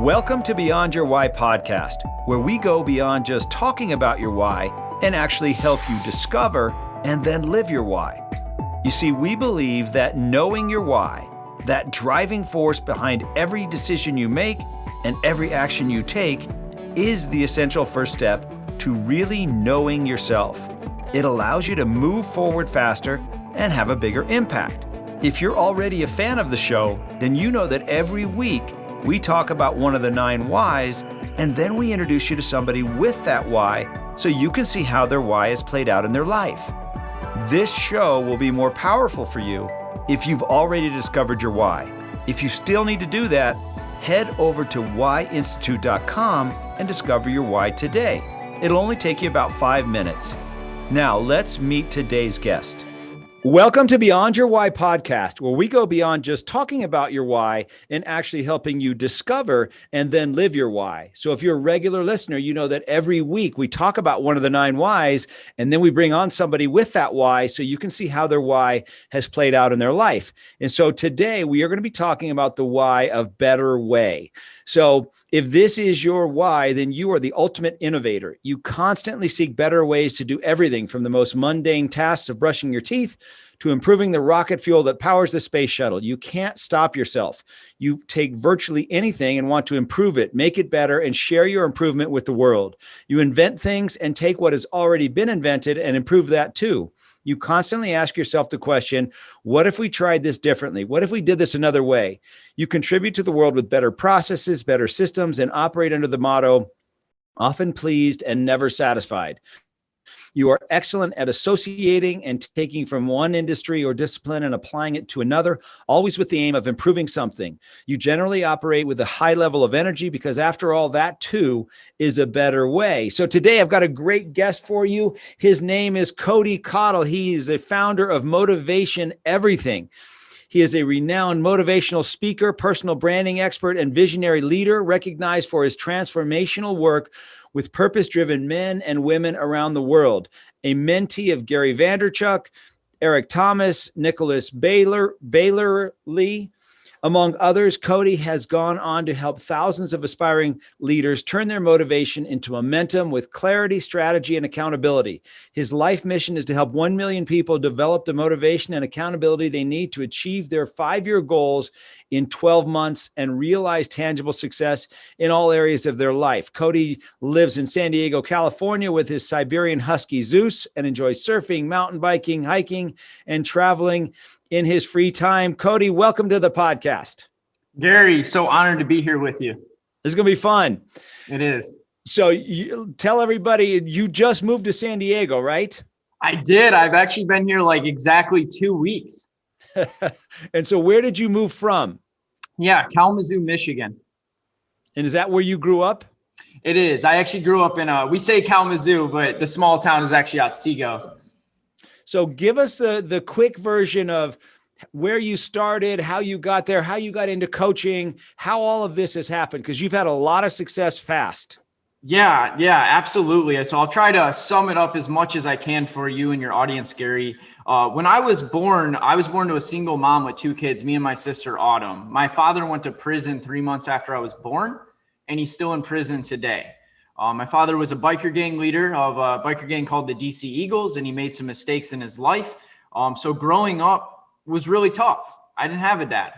Welcome to Beyond Your Why podcast, where we go beyond just talking about your why and actually help you discover and then live your why. You see, we believe that knowing your why, that driving force behind every decision you make and every action you take, is the essential first step to really knowing yourself. It allows you to move forward faster and have a bigger impact. If you're already a fan of the show, then you know that every week we talk about one of the 9 whys, and then we introduce you to somebody with that why so you can see how their why is played out in their life. This show will be more powerful for you if you've already discovered your why. If you still need to do that, head over to whyinstitute.com and discover your why today. It'll only take you about 5 minutes. Now, let's meet today's guest. Welcome to Beyond Your Why podcast, where we go beyond just talking about your why and actually helping you discover and then live your why. So if you're a regular listener, you know that every week we talk about one of the 9 whys, and then we bring on somebody with that why so you can see how their why has played out in their life. And so today we are going to be talking about the why of better way. So if this is your why, then you are the ultimate innovator. You constantly seek better ways to do everything, from the most mundane tasks of brushing your teeth to improving the rocket fuel that powers the space shuttle. You can't stop yourself. You take virtually anything and want to improve it, make it better, and share your improvement with the world. You invent things and take what has already been invented and improve that too. You constantly ask yourself the question, what if we tried this differently? What if we did this another way? You contribute to the world with better processes, better systems, and operate under the motto, often pleased and never satisfied. You are excellent at associating and taking from one industry or discipline and applying it to another, always with the aim of improving something. You generally operate with a high level of energy because, after all, that too is a better way. So today I've got a great guest for you. His name is Cody Cottle. He is a founder of Motivation Everything. He is a renowned motivational speaker, personal branding expert, and visionary leader, recognized for his transformational work with purpose-driven men and women around the world. A mentee of Gary Vaynerchuk, Eric Thomas, Nicholas Baylor Lee, among others. Cody has gone on to help thousands of aspiring leaders turn their motivation into momentum with clarity, strategy, and accountability. His life mission is to help 1 million people develop the motivation and accountability they need to achieve their 5-year goals in 12 months and realize tangible success in all areas of their life. Cody lives in San Diego, California with his Siberian Husky Zeus and enjoys surfing, mountain biking, hiking, and traveling in his free time. Cody, welcome to the podcast. Gary, so honored to be here with you. This is going to be fun. It is. So you tell everybody, you just moved to San Diego, right? I did. I've actually been here like exactly 2 weeks. And so where did you move from? Yeah, Kalamazoo, Michigan. And is that where you grew up? It is. I actually grew up in we say Kalamazoo, but the small town is actually Otsego. So give us the quick version of where you started, how you got there, how you got into coaching, how all of this has happened, because you've had a lot of success fast. Yeah, absolutely. So I'll try to sum it up as much as I can for you and your audience, Gary. When I was born to a single mom with 2 kids, me and my sister, Autumn. My father went to prison 3 months after I was born, and he's still in prison today. My father was a biker gang leader of a biker gang called the DC Eagles, and he made some mistakes in his life. So growing up was really tough. I didn't have a dad,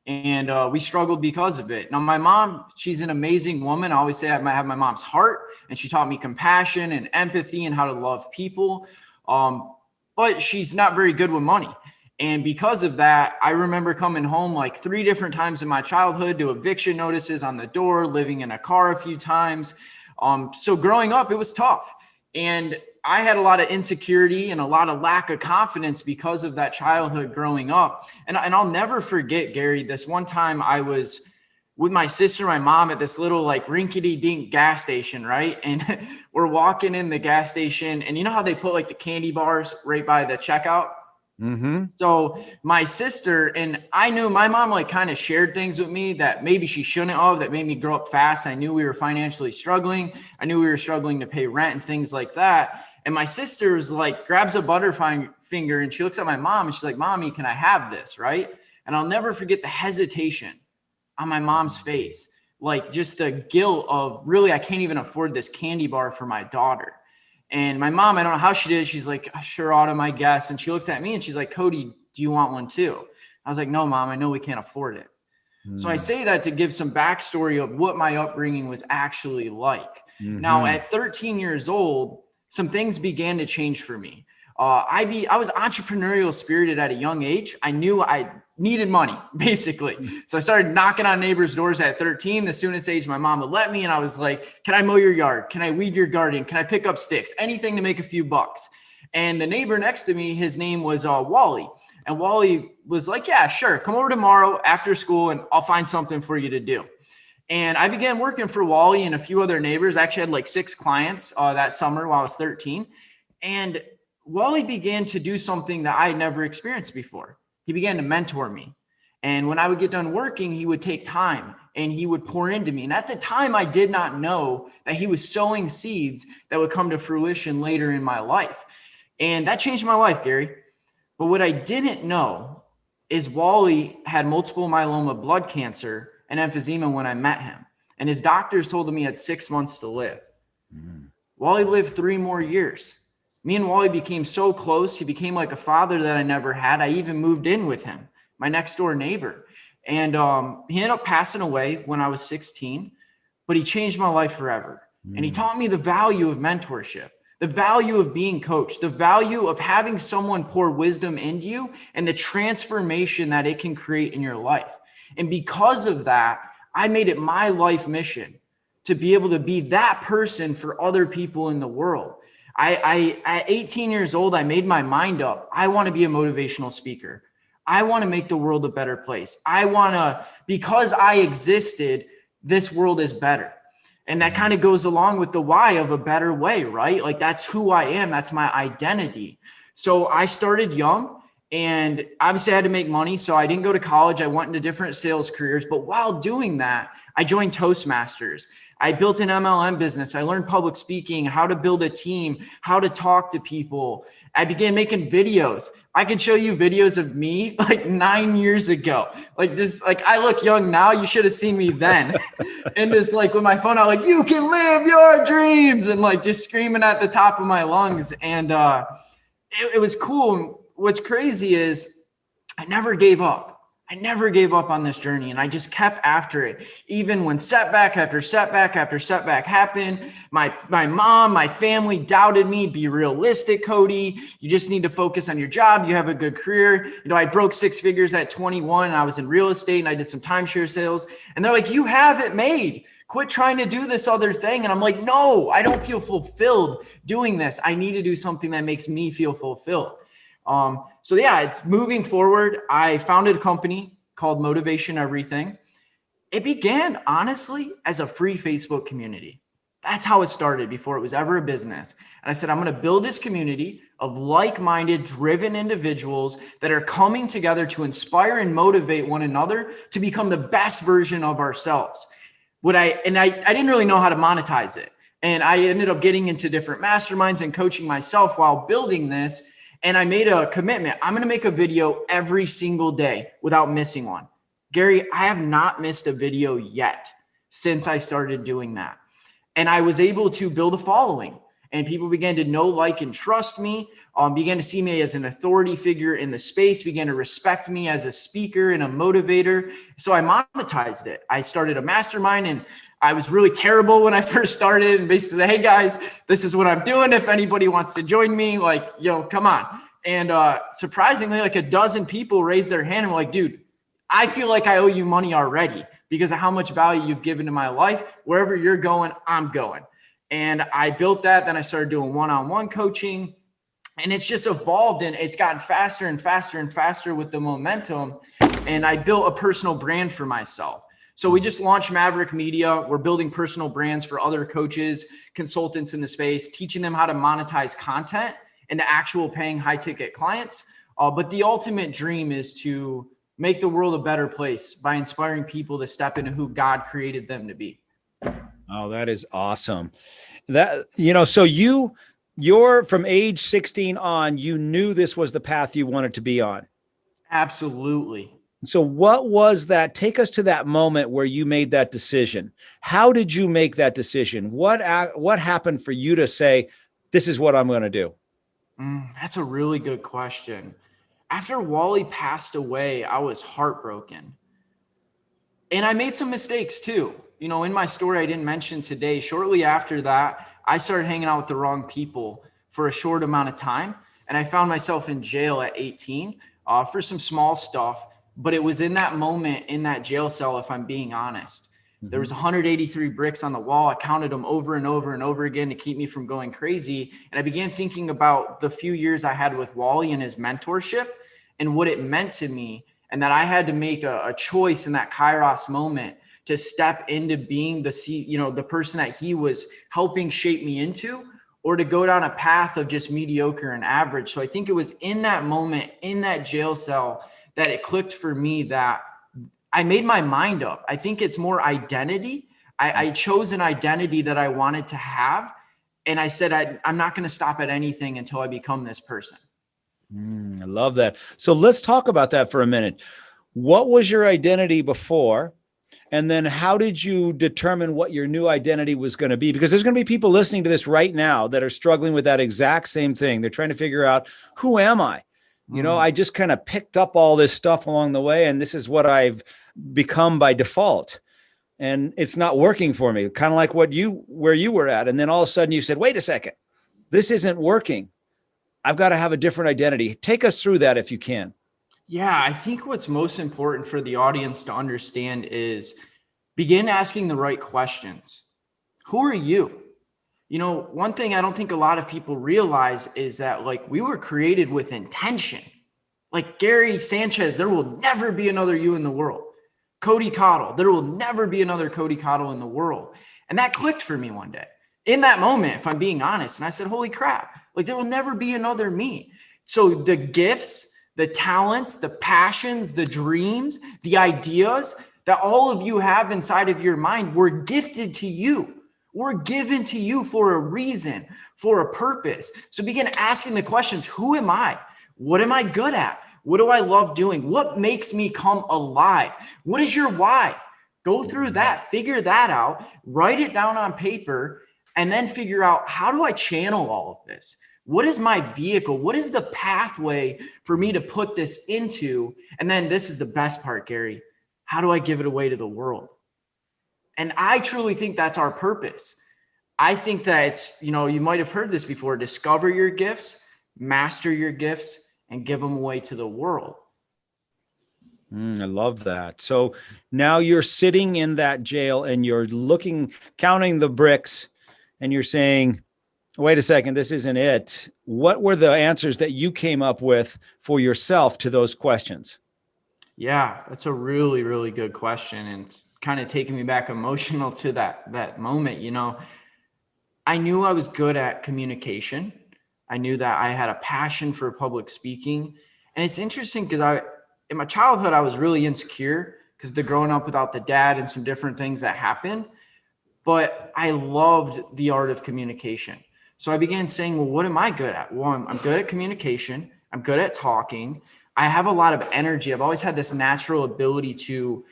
and we struggled because of it. Now, my mom, she's an amazing woman. I always say I have my mom's heart, and she taught me compassion and empathy and how to love people. But she's not very good with money. And because of that, I remember coming home like 3 different times in my childhood to eviction notices on the door, living in a car a few times. So growing up, it was tough. And I had a lot of insecurity and a lot of lack of confidence because of that childhood growing up. And I'll never forget, Gary, this one time I was with my sister and my mom at this little like rinkety-dink gas station, right? And we're walking in the gas station, and you know how they put like the candy bars right by the checkout? Mm-hmm. So my sister, and I knew my mom like kind of shared things with me that maybe she shouldn't have, that made me grow up fast. I knew we were financially struggling. I knew we were struggling to pay rent and things like that. And my sister was like, grabs a Butterfinger and she looks at my mom and she's like, "Mommy, can I have this?" Right? And I'll never forget the hesitation on my mom's face. like just the guilt of really, I can't even afford this candy bar for my daughter. And my mom, I don't know how she did it. She's like, sure, Autumn, I guess. And she looks at me and she's like, Cody, do you want one too? I was like, no, Mom, I know we can't afford it. So I say that to give some backstory of what my upbringing was actually like. Now, at 13 years old, some things began to change for me. I was entrepreneurial spirited at a young age. I knew I needed money, basically. So I started knocking on neighbors' doors at 13, the soonest age my mom would let me. And I was like, can I mow your yard? Can I weed your garden? Can I pick up sticks? Anything to make a few bucks. And the neighbor next to me, his name was Wally. And Wally was like, yeah, sure. Come over tomorrow after school and I'll find something for you to do. And I began working for Wally and a few other neighbors. I actually had like 6 clients that summer while I was 13. And Wally began to do something that I had never experienced before. He began to mentor me. And when I would get done working, he would take time and he would pour into me. And at the time, I did not know that he was sowing seeds that would come to fruition later in my life. And that changed my life, Gary. But what I didn't know is Wally had multiple myeloma blood cancer and emphysema when I met him. And his doctors told him he had 6 months to live. Wally lived 3 more years. Me and Wally became so close. He became like a father that I never had. I even moved in with him, my next door neighbor. And he ended up passing away when I was 16, but he changed my life forever. And he taught me the value of mentorship, the value of being coached, the value of having someone pour wisdom into you and the transformation that it can create in your life. And because of that, I made it my life mission to be able to be that person for other people in the world. At 18 years old, I made my mind up. I want to be a motivational speaker. I want to make the world a better place. Because I existed, this world is better. And that kind of goes along with the why of a better way, right? Like that's who I am. That's my identity. So I started young and obviously I had to make money. So I didn't go to college. I went into different sales careers. But while doing that, I joined Toastmasters. I built an MLM business. I learned public speaking, how to build a team, how to talk to people. I began making videos. I could show you videos of me like 9 years ago. Like just like I look young now. You should have seen me then. And just like with my phone out, like you can live your dreams and like just screaming at the top of my lungs. And it was cool. What's crazy is I never gave up. I never gave up on this journey and I just kept after it. Even when setback after setback after setback happened, my mom, my family doubted me. Be realistic, Cody. You just need to focus on your job. You have a good career. You know, I broke 6 figures at 21. I was in real estate and I did some timeshare sales. And they're like, you have it made. Quit trying to do this other thing. And I'm like, no, I don't feel fulfilled doing this. I need to do something that makes me feel fulfilled. So yeah, moving forward, I founded a company called Motivation Everything. It began honestly as a free Facebook community. That's how it started before it was ever a business. And I said, I'm going to build this community of like-minded, driven individuals that are coming together to inspire and motivate one another to become the best version of ourselves. I didn't really know how to monetize it. And I ended up getting into different masterminds and coaching myself while building this. And I made a commitment. I'm going to make a video every single day without missing one. Gary, I have not missed a video yet since I started doing that. And I was able to build a following and people began to know, like, and trust me, began to see me as an authority figure in the space, began to respect me as a speaker and a motivator. So I monetized it. I started a mastermind and I was really terrible when I first started and basically said, hey guys, this is what I'm doing. If anybody wants to join me, like, come on. And surprisingly, like a dozen people raised their hand and were like, dude, I feel like I owe you money already because of how much value you've given to my life. Wherever you're going, I'm going. And I built that. Then I started doing one-on-one coaching and it's just evolved and it's gotten faster and faster and faster with the momentum. And I built a personal brand for myself. So we just launched Maverick Media. We're building personal brands for other coaches, consultants in the space, teaching them how to monetize content and to actual paying high ticket clients. But the ultimate dream is to make the world a better place by inspiring people to step into who God created them to be. Oh, that is awesome. So you're from age 16 on, you knew this was the path you wanted to be on. Absolutely. So what was that? Take us to that moment where you made that decision. How did you make that decision? What happened for you to say, this is what I'm going to do? That's a really good question. After Wally passed away, I was heartbroken. And I made some mistakes too. You know, in my story, I didn't mention today, shortly after that, I started hanging out with the wrong people for a short amount of time. And I found myself in jail at 18 for some small stuff. But it was in that moment in that jail cell, if I'm being honest, there was 183 bricks on the wall. I counted them over and over and over again to keep me from going crazy. And I began thinking about the few years I had with Wally and his mentorship and what it meant to me. And that I had to make a choice in that Kairos moment to step into being the person that he was helping shape me into, or to go down a path of just mediocre and average. So I think it was in that moment, in that jail cell, that it clicked for me that I made my mind up. I think it's more identity. I chose an identity that I wanted to have. And I said, I'm not going to stop at anything until I become this person. I love that. So let's talk about that for a minute. What was your identity before? And then how did you determine what your new identity was going to be? Because there's going to be people listening to this right now that are struggling with that exact same thing. They're trying to figure out, who am I? You know, I just kind of picked up all this stuff along the way, and this is what I've become by default. And it's not working for me, kind of like where you were at. And then all of a sudden you said, wait a second, this isn't working. I've got to have a different identity. Take us through that if you can. Yeah, I think what's most important for the audience to understand is begin asking the right questions. Who are you? You know, one thing I don't think a lot of people realize is that, like, we were created with intention. Like Gary Sanchez, there will never be another you in the world. Cody Cottle, there will never be another Cody Cottle in the world. And that clicked for me one day. In that moment, if I'm being honest, and I said, holy crap, like there will never be another me. So the gifts, the talents, the passions, the dreams, the ideas that all of you have inside of your mind were gifted to you. Were given to you for a reason, for a purpose. So begin asking the questions, who am I? What am I good at? What do I love doing? What makes me come alive? What is your why? Go through that, figure that out, write it down on paper, and then figure out, how do I channel all of this? What is my vehicle? What is the pathway for me to put this into? And then this is the best part, Gary. How do I give it away to the world? And I truly think that's our purpose. I think that it's, you know, you might have heard this before, discover your gifts, master your gifts, and give them away to the world. I love that. So now you're sitting in that jail and you're counting the bricks, and you're saying, wait a second, this isn't it. What were the answers that you came up with for yourself to those questions? Yeah, that's a really, really good question. And it's kind of taking me back emotional to that moment. You know, I knew I was good at communication. I knew that I had a passion for public speaking. And it's interesting because in my childhood, I was really insecure because of the growing up without the dad and some different things that happened. But I loved the art of communication. So I began saying, well, what am I good at? Well, I'm good at communication. I'm good at talking. I have a lot of energy. I've always had this natural ability to,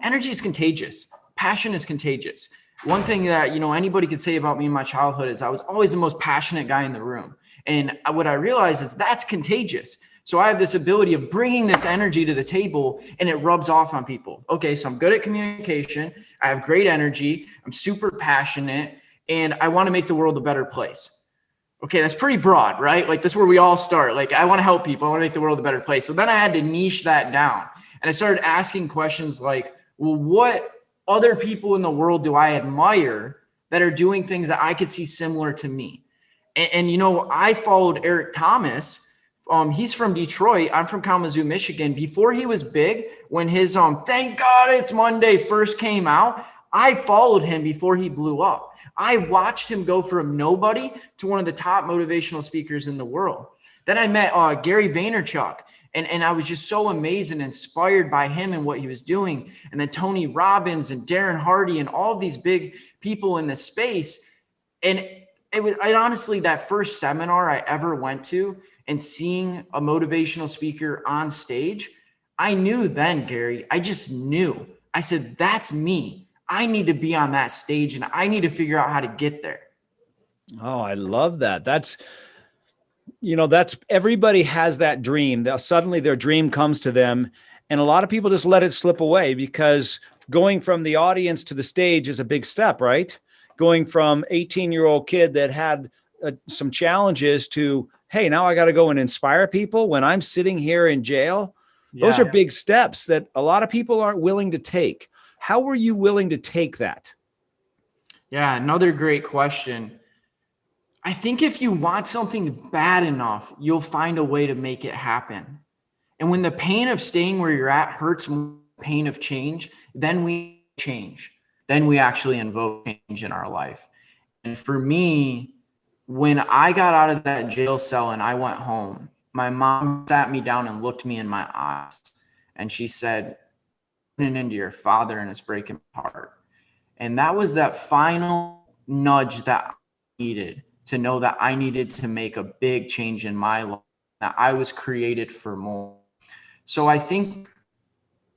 energy is contagious. Passion is contagious. One thing that, you know, anybody could say about me in my childhood is I was always the most passionate guy in the room. And what I realized is that's contagious. So I have this ability of bringing this energy to the table, and it rubs off on people. Okay, so I'm good at communication. I have great energy. I'm super passionate, and I want to make the world a better place. Okay, that's pretty broad, right? Like, this is where we all start. Like, I want to help people. I want to make the world a better place. So then I had to niche that down. And I started asking questions like, well, what other people in the world do I admire that are doing things that I could see similar to me? And you know, I followed Eric Thomas. He's from Detroit. I'm from Kalamazoo, Michigan. Before he was big, when his Thank God It's Monday first came out, I followed him before he blew up. I watched him go from nobody to one of the top motivational speakers in the world. Then I met Gary Vaynerchuk, and I was just so amazed and inspired by him and what he was doing. And then Tony Robbins and Darren Hardy and all of these big people in the space. And I honestly, that first seminar I ever went to and seeing a motivational speaker on stage, I knew then, Gary, I just knew. I said, that's me. I need to be on that stage and I need to figure out how to get there. Oh, I love that. That's everybody has that dream. Suddenly their dream comes to them. And a lot of people just let it slip away because going from the audience to the stage is a big step, right? Going from 18-year-old kid that had some challenges to, hey, now I got to go and inspire people when I'm sitting here in jail. Those are big steps that a lot of people aren't willing to take. How were you willing to take that? Yeah, another great question. I think if you want something bad enough, you'll find a way to make it happen. And when the pain of staying where you're at hurts more than the pain of change, then we change. Then we actually invoke change in our life. And for me, when I got out of that jail cell and I went home, my mom sat me down and looked me in my eyes. And she said, "Turning into your father and it's breaking my heart." And that was that final nudge that I needed to know that I needed to make a big change in my life, that I was created for more. So I think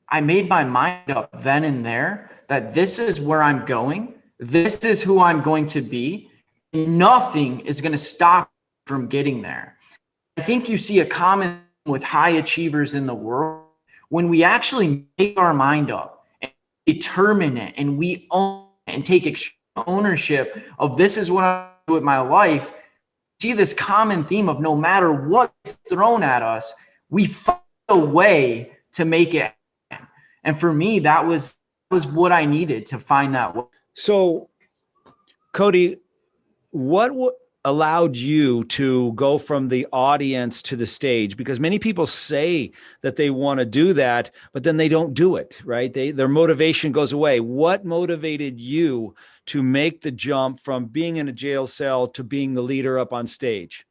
I made my mind up then and there that this is where I'm going. This is who I'm going to be. Nothing is going to stop me from getting there. I think you see a common with high achievers in the world. When we actually make our mind up and determine it and we own it and take ownership of this is what I'm doing with my life, see this common theme of no matter what's thrown at us, we find a way to make it happen. And for me, that was what I needed to find that way. So, Cody, what allowed you to go from the audience to the stage? Because many people say that they want to do that, but then they don't do it, right? Their motivation goes away. What motivated you to make the jump from being in a jail cell to being the leader up on stage?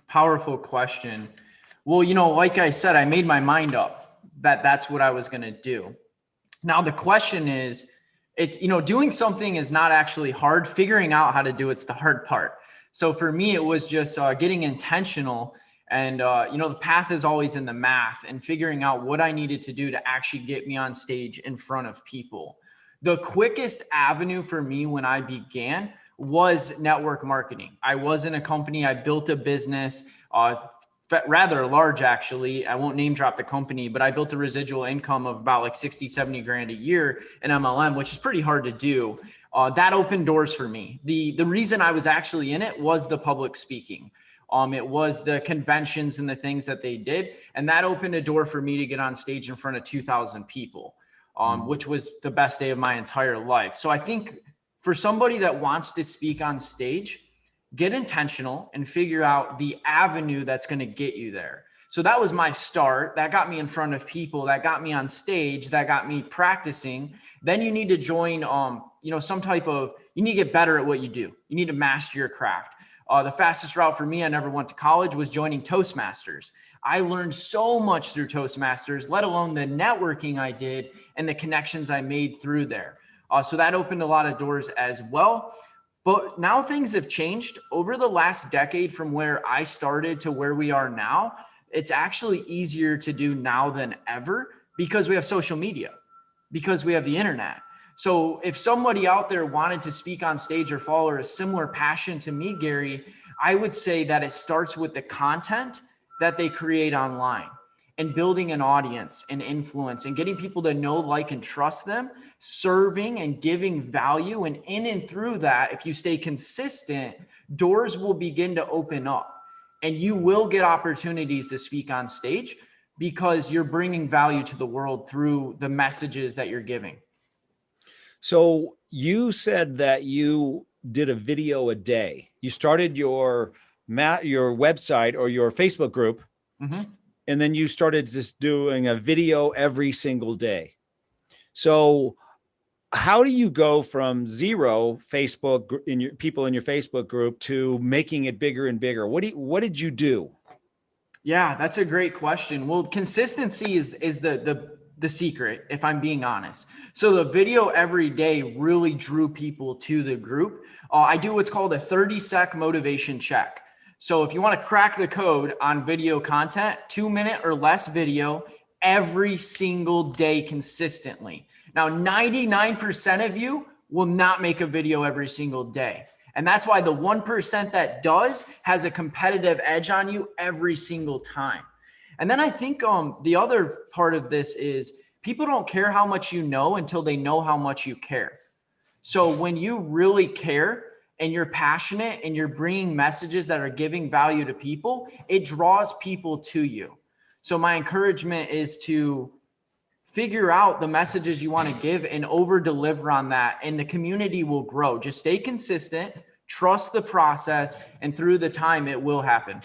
Powerful question. Well, like I said, I made my mind up that that's what I was going to do. Now, the question is, it's, doing something is not actually hard. Figuring out how to do it's the hard part. So for me, it was just getting intentional. And, the path is always in the math and figuring out what I needed to do to actually get me on stage in front of people. The quickest avenue for me when I began was network marketing. I was in a company. I built a business, rather large, actually. I won't name drop the company, but I built a residual income of about like 60, 70 grand a year in MLM, which is pretty hard to do. That opened doors for me. The reason I was actually in it was the public speaking. It was the conventions and the things that they did. And that opened a door for me to get on stage in front of 2,000 people, which was the best day of my entire life. So I think for somebody that wants to speak on stage, get intentional and figure out the avenue that's going to get you there. So that was my start. That got me in front of people, that got me on stage, that got me practicing. Then you need to join, you need to get better at what you do. You need to master your craft. The fastest route for me, I never went to college, was joining Toastmasters. I learned so much through Toastmasters, let alone the networking I did and the connections I made through there. So that opened a lot of doors as well. But now things have changed over the last decade from where I started to where we are now. It's actually easier to do now than ever because we have social media, because we have the internet. So if somebody out there wanted to speak on stage or follow a similar passion to me, Gary, I would say that it starts with the content that they create online and building an audience and influence and getting people to know, like, and trust them, serving and giving value. And in and through that, if you stay consistent, doors will begin to open up and you will get opportunities to speak on stage because you're bringing value to the world through the messages that you're giving. So you said that you did a video a day. You started your website or your Facebook group, and then you started just doing a video every single day. So how do you go from zero Facebook people in your Facebook group to making it bigger and bigger? What did you do? Yeah, that's a great question. Well, consistency is the secret, if I'm being honest. So the video every day really drew people to the group. I do what's called a 30-sec motivation check. So if you want to crack the code on video content, 2-minute or less video every single day consistently. Now, 99% of you will not make a video every single day. And that's why the 1% that does has a competitive edge on you every single time. And then I think the other part of this is people don't care how much you know until they know how much you care. So when you really care and you're passionate and you're bringing messages that are giving value to people, it draws people to you. So my encouragement is to figure out the messages you want to give and over deliver on that, and the community will grow. Just stay consistent, trust the process, and through the time it will happen.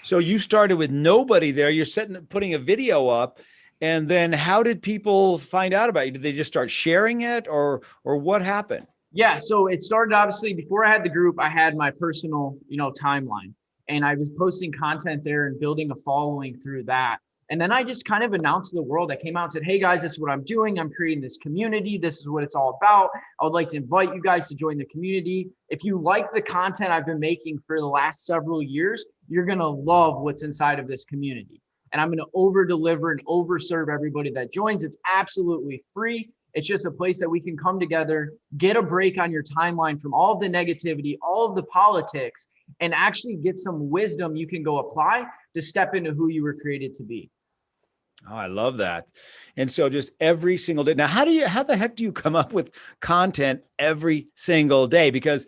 So you started with nobody there. You're putting a video up, and then how did people find out about you? Did they just start sharing it, or what happened? Yeah, so it started obviously before I had the group. I had my personal, timeline, and I was posting content there and building a following through that. And then I just kind of announced to the world. I came out and said, hey guys, this is what I'm doing. I'm creating this community. This is what it's all about. I would like to invite you guys to join the community. If you like the content I've been making for the last several years, you're going to love what's inside of this community. And I'm going to over deliver and over serve everybody that joins. It's absolutely free. It's just a place that we can come together, get a break on your timeline from all of the negativity, all of the politics, and actually get some wisdom you can go apply to step into who you were created to be. Oh, I love that. And so just every single day. Now, how the heck do you come up with content every single day? Because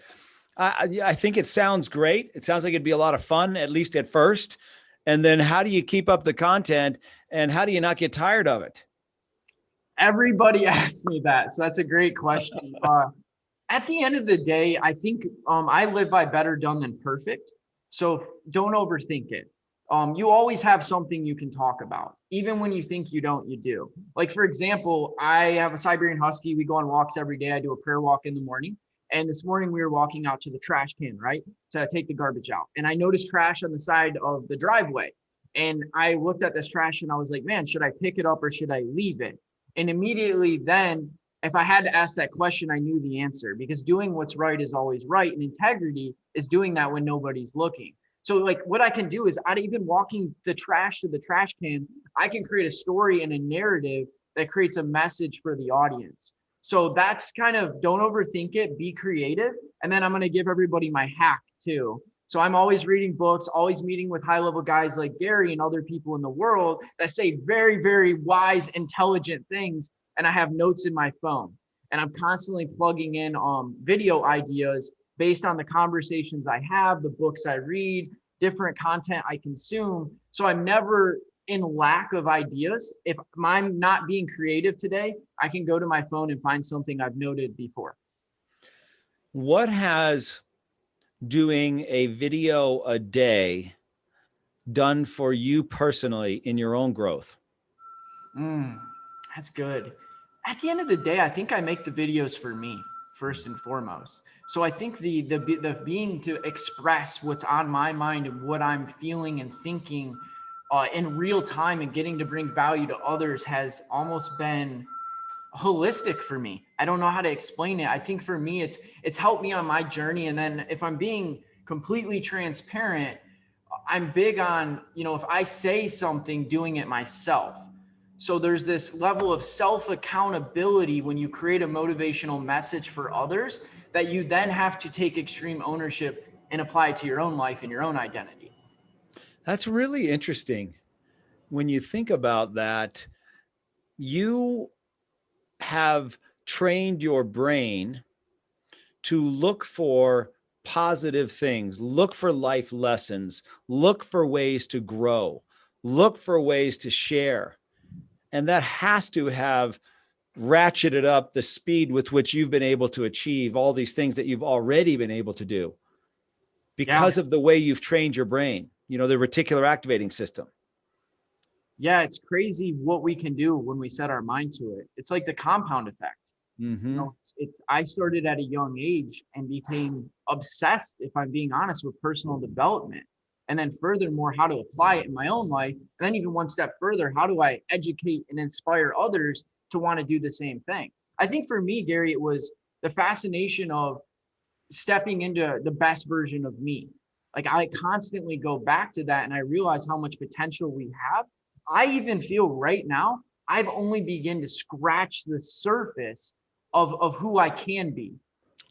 I think it sounds great. It sounds like it'd be a lot of fun, at least at first. And then how do you keep up the content, and how do you not get tired of it? Everybody asks me that. So that's a great question. At the end of the day, I think I live by better done than perfect. So don't overthink it. You always have something you can talk about. Even when you think you don't, you do. Like, for example, I have a Siberian Husky. We go on walks every day. I do a prayer walk in the morning. And this morning we were walking out to the trash can, right, to take the garbage out. And I noticed trash on the side of the driveway. And I looked at this trash and I was like, man, should I pick it up or should I leave it? And immediately then, if I had to ask that question, I knew the answer, because doing what's right is always right. And integrity is doing that when nobody's looking. So like what I can do is, out of even walking the trash to the trash can, I can create a story and a narrative that creates a message for the audience. So that's kind of, don't overthink it, be creative. And then I'm going to give everybody my hack too. So I'm always reading books, always meeting with high level guys like Gary and other people in the world that say very, very wise, intelligent things. And I have notes in my phone, and I'm constantly plugging in video ideas based on the conversations I have, the books I read, different content I consume. So I'm never in lack of ideas. If I'm not being creative today, I can go to my phone and find something I've noted before. What has doing a video a day done for you personally in your own growth? That's good. At the end of the day, I think I make the videos for me first and foremost. So I think the being to express what's on my mind and what I'm feeling and thinking in real time and getting to bring value to others has almost been holistic for me. I don't know how to explain it. I think for me, it's helped me on my journey. And then if I'm being completely transparent, I'm big on, if I say something, doing it myself. So there's this level of self-accountability when you create a motivational message for others that you then have to take extreme ownership and apply it to your own life and your own identity. That's really interesting. When you think about that, you have trained your brain to look for positive things, look for life lessons, look for ways to grow, look for ways to share. And that has to have ratcheted up the speed with which you've been able to achieve all these things that you've already been able to do because of the way you've trained your brain, the reticular activating system. Yeah, it's crazy what we can do when we set our mind to it. It's like the compound effect. Mm-hmm. I started at a young age and became obsessed, if I'm being honest, with personal development. And then furthermore, how to apply it in my own life. And then even one step further, how do I educate and inspire others to want to do the same thing? I think for me, Gary, it was the fascination of stepping into the best version of me. Like I constantly go back to that, and I realize how much potential we have I even feel right now, I've only begun to scratch the surface of who I can be.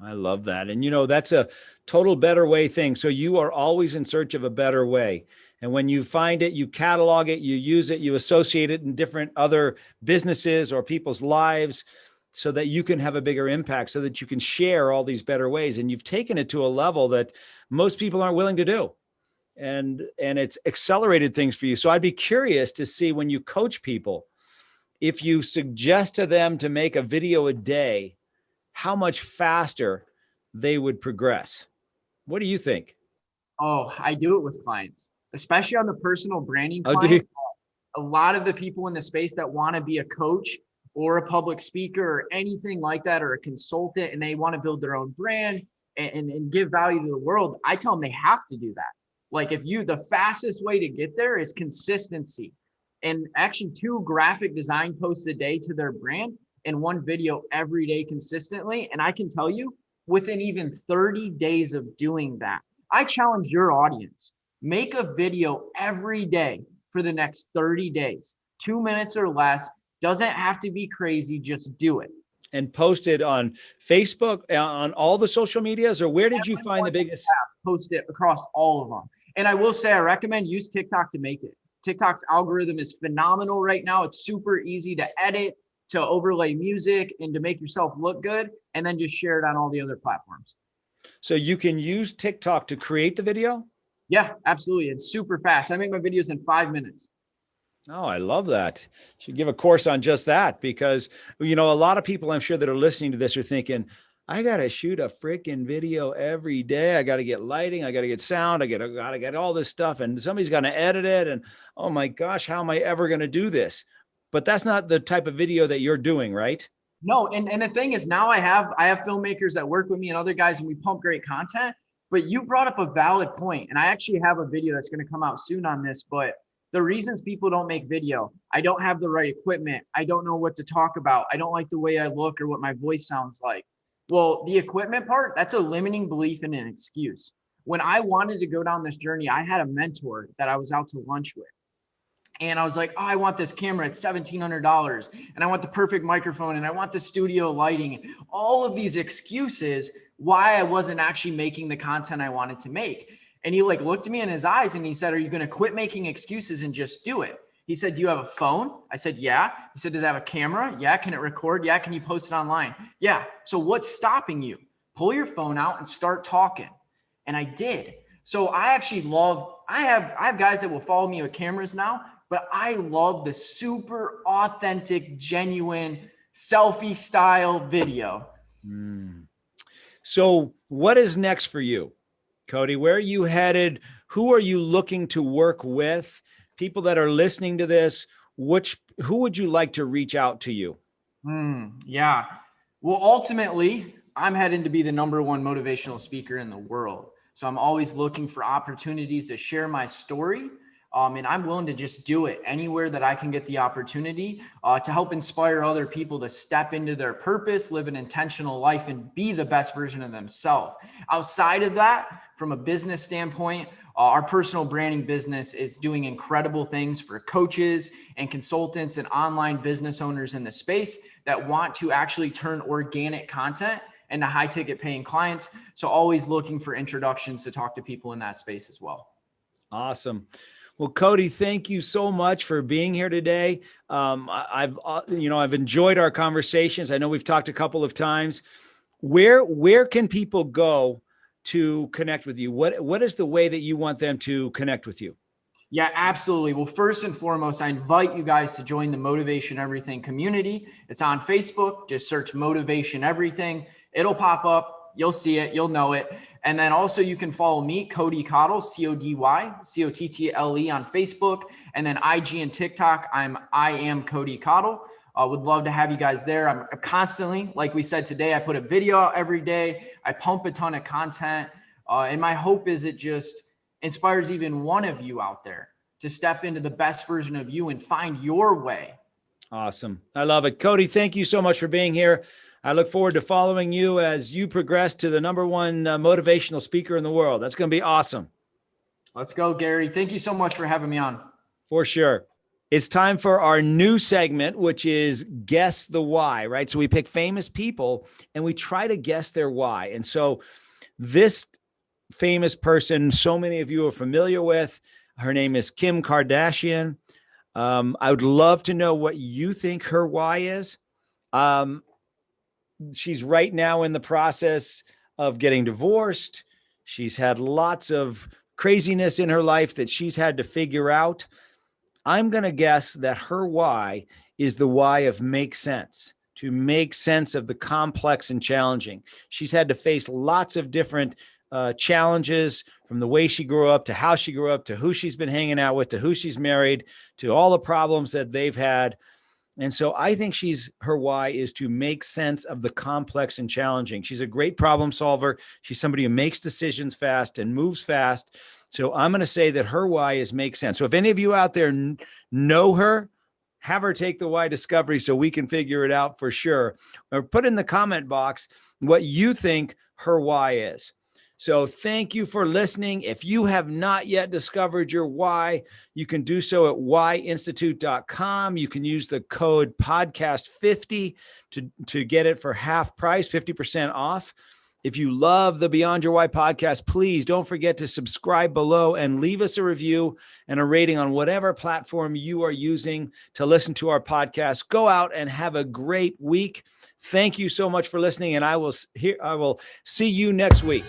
I love that. And, that's a total better way thing. So you are always in search of a better way. And when you find it, you catalog it, you use it, you associate it in different other businesses or people's lives so that you can have a bigger impact, so that you can share all these better ways. And you've taken it to a level that most people aren't willing to do. And it's accelerated things for you. So I'd be curious to see, when you coach people, if you suggest to them to make a video a day, how much faster they would progress. What do you think? Oh, I do it with clients, especially on the personal branding Oh, do you? clients. A lot of the people in the space that want to be a coach or a public speaker or anything like that, or a consultant, and they want to build their own brand and give value to the world, I tell them they have to do that. Like, the fastest way to get there is consistency. And actually 2 graphic design posts a day to their brand and 1 video every day consistently. And I can tell you, within even 30 days of doing that, I challenge your audience, make a video every day for the next 30 days, 2 minutes or less. Doesn't have to be crazy, just do it. And post it on Facebook, on all the social medias, or where did you find the biggest? Post it across all of them. And I will say, I recommend use TikTok to make it. TikTok's algorithm is phenomenal right now. It's super easy to edit, to overlay music, and to make yourself look good, and then just share it on all the other platforms. So you can use TikTok to create the video? Yeah, absolutely. It's super fast. I make my videos in 5 minutes. Oh, I love that. Should give a course on just that, because, a lot of people, I'm sure, that are listening to this are thinking, I got to shoot a freaking video every day. I got to get lighting. I got to get sound. I got to get all this stuff. And somebody's going to edit it. And oh my gosh, how am I ever going to do this? But that's not the type of video that you're doing, right? No. And the thing is, now I have filmmakers that work with me and other guys, and we pump great content. But you brought up a valid point. And I actually have a video that's going to come out soon on this. But the reasons people don't make video: I don't have the right equipment. I don't know what to talk about. I don't like the way I look or what my voice sounds like. Well, the equipment part, that's a limiting belief and an excuse. When I wanted to go down this journey, I had a mentor that I was out to lunch with. And I was like, oh, I want this camera. It's $1,700. And I want the perfect microphone. And I want the studio lighting. All of these excuses why I wasn't actually making the content I wanted to make. And he looked at me in his eyes and he said, are you going to quit making excuses and just do it? He said, do you have a phone? I said, yeah. He said, does it have a camera? Yeah. Can it record? Yeah. Can you post it online? Yeah. So what's stopping you? Pull your phone out and start talking. And I did. So I actually I have guys that will follow me with cameras now, but I love the super authentic, genuine selfie style video. So what is next for you, Cody? Where are you headed? Who are you looking to work with? People that are listening to this, who would you like to reach out to you? Yeah. Well, ultimately, I'm heading to be the #1 motivational speaker in the world. So I'm always looking for opportunities to share my story. And I'm willing to just do it anywhere that I can get the opportunity to help inspire other people to step into their purpose, live an intentional life, and be the best version of themselves. Outside of that, from a business standpoint, our personal branding business is doing incredible things for coaches and consultants and online business owners in the space that want to actually turn organic content into high ticket paying clients. So always looking for introductions to talk to people in that space as well. Awesome. Well, Cody, thank you so much for being here today. I've enjoyed our conversations. I know we've talked a couple of times. Where can people go to connect with you? What is the way that you want them to connect with you? Yeah, absolutely. Well, first and foremost, I invite you guys to join the Motivation Everything community. It's on Facebook. Just search Motivation Everything. It'll pop up. You'll see it. You'll know it. And then also you can follow me, Cody Cottle, Cody Cottle on Facebook, and then IG and TikTok. I am Cody Cottle. Would love to have you guys there. I'm constantly, like we said today, I put a video out every day. I pump a ton of content. And my hope is it just inspires even one of you out there to step into the best version of you and find your way. Awesome. I love it. Cody, thank you so much for being here. I look forward to following you as you progress to the #1 motivational speaker in the world. That's going to be awesome. Let's go, Gary. Thank you so much for having me on. For sure. It's time for our new segment, which is Guess the Why, right? So we pick famous people and we try to guess their why. And so this famous person, so many of you are familiar with, her name is Kim Kardashian. I would love to know what you think her why is. She's right now in the process of getting divorced. She's had lots of craziness in her life that she's had to figure out. I'm going to guess that her why is the why of make sense, to make sense of the complex and challenging. She's had to face lots of different challenges, from the way she grew up to how she grew up to who she's been hanging out with to who she's married to all the problems that they've had. And so I think her why is to make sense of the complex and challenging. She's a great problem solver. She's somebody who makes decisions fast and moves fast. So I'm going to say that her why is make sense. So if any of you out there know her, have her take the why discovery so we can figure it out for sure. Or put in the comment box what you think her why is. So thank you for listening. If you have not yet discovered your why, you can do so at whyinstitute.com. You can use the code podcast50 to get it for half price, 50% off. If you love the Beyond Your Why podcast, please don't forget to subscribe below and leave us a review and a rating on whatever platform you are using to listen to our podcast. Go out and have a great week. Thank you so much for listening, and I will see you next week.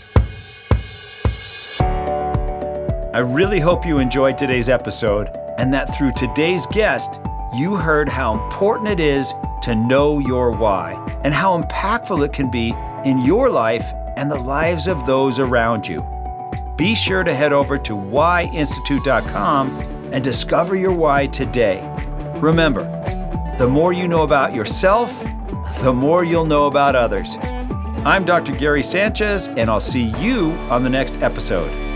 I really hope you enjoyed today's episode and that through today's guest, you heard how important it is to know your why and how impactful it can be in your life and the lives of those around you. Be sure to head over to whyinstitute.com and discover your why today. Remember, the more you know about yourself, the more you'll know about others. I'm Dr. Gary Sanchez, and I'll see you on the next episode.